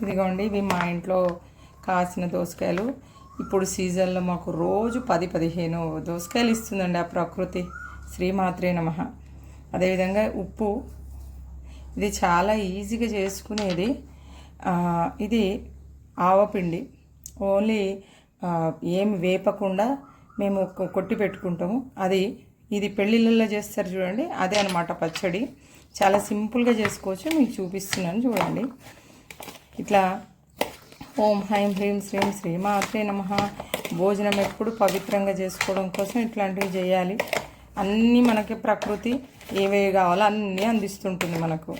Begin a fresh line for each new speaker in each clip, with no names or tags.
ఇదిగోండి, ఇవి మా ఇంట్లో కాసిన దోసకాయలు. ఇప్పుడు సీజన్లో మాకు రోజు 10-15 దోసకాయలు ఇస్తుందండి ఆ ప్రకృతి. శ్రీమాత్రే నమః. అదేవిధంగా ఉప్పు, ఇది చాలా ఈజీగా చేసుకునేది. ఇది ఆవపిండి ఓన్లీ ఏమి వేపకుండా మేము కొట్టి పెట్టుకుంటాము. ఇది పెళ్ళిళ్ళల్లో చేస్తారు చూడండి, అదే అనమాట పచ్చడి. చాలా సింపుల్గా చేసుకోవచ్చు, మీకు చూపిస్తున్నాను చూడండి. ఇట్లా ఓం హైం హ్రీం శ్రీం శ్రీమాత్రే నమః. భోజనం ఎప్పుడు పవిత్రంగా చేసుకోవడం కోసం ఇట్లాంటివి చేయాలి. అన్నీ మనకి ప్రకృతి ఏవేవి కావాలో అన్నీ అందిస్తుంటుంది మనకు.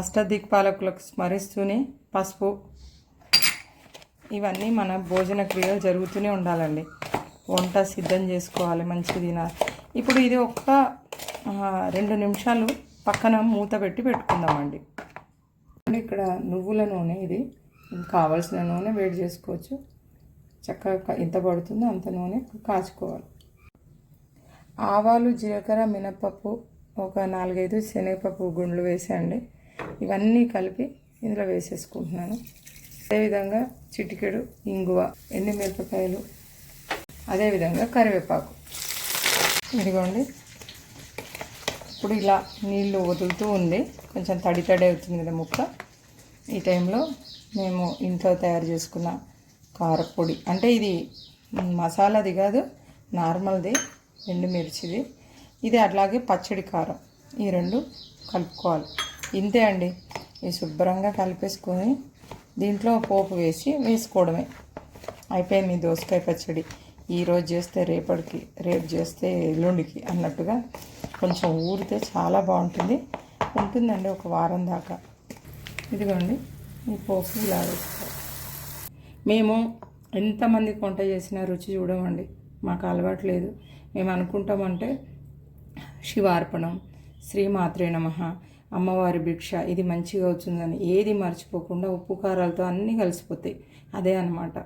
అష్టదిక్పాలకులకు స్మరిస్తూనే పసుపు, ఇవన్నీ మన భోజన క్రియలు జరుగుతూనే ఉండాలండి. వంట సిద్ధం చేసుకోవాలి, మంచిగా తినాలి. ఇప్పుడు ఇది 2 నిమిషాలు పక్కన మూత పెట్టి పెట్టుకుందామండి. ఇక్కడ నువ్వుల నూనె, ఇది కావాల్సిన నూనె వేడి చేసుకోవచ్చు. చక్కగా ఎంత పడుతుందో అంత నూనె కాచుకోవాలి. ఆవాలు, జీలకర్ర, మినపప్పు, ఒక 4-5 శనగపప్పు గుండ్లు వేసేయండి. ఇవన్నీ కలిపి ఇందులో వేసేసుకుంటున్నాను. అదేవిధంగా చిటికెడు ఇంగువ, ఎండుమిరపకాయలు, అదేవిధంగా కరివేపాకు. ఇదిగోండి, ఇప్పుడు ఇలా నీళ్ళు వదులుతూ ఉంది, కొంచెం తడి అవుతుంది కదా ముక్క. ఈ టైంలో మేము ఇంట్లో తయారు చేసుకున్న కారపొడి, అంటే ఇది మసాలాది కాదు, నార్మల్ది, ఎండుమిర్చిది. ఇది అట్లాగే పచ్చడి కారం, ఈ 2 కలుపుకోవాలి. ఇంతే అండి. ఇది శుభ్రంగా కలిపేసుకొని దీంట్లో పోపు వేసుకోవడమే. అయిపోయింది మీ దోసకాయ పచ్చడి. ఈరోజు చేస్తే రేపటికి, రేపు చేస్తే ఎల్లుండికి అన్నట్టుగా కొంచెం ఊరితే చాలా బాగుంటుంది. ఉంటుందండి ఒక వారం దాకా. ఇదిగోండి, ఈ పోపు ఇలా వేసుకోవాలి. మేము ఎంతమందికి వంట చేసినా రుచి చూడమండి, మాకు అలవాటు లేదు. మేము అనుకుంటామంటే శివార్పణం, శ్రీమాత్రే నమః, అమ్మవారి భిక్ష, ఇది మంచిగా అవుతుందని ఏది మర్చిపోకుండా ఉప్పు కారాలతో అన్నీ కలిసిపోతాయి. అదే అన్నమాట.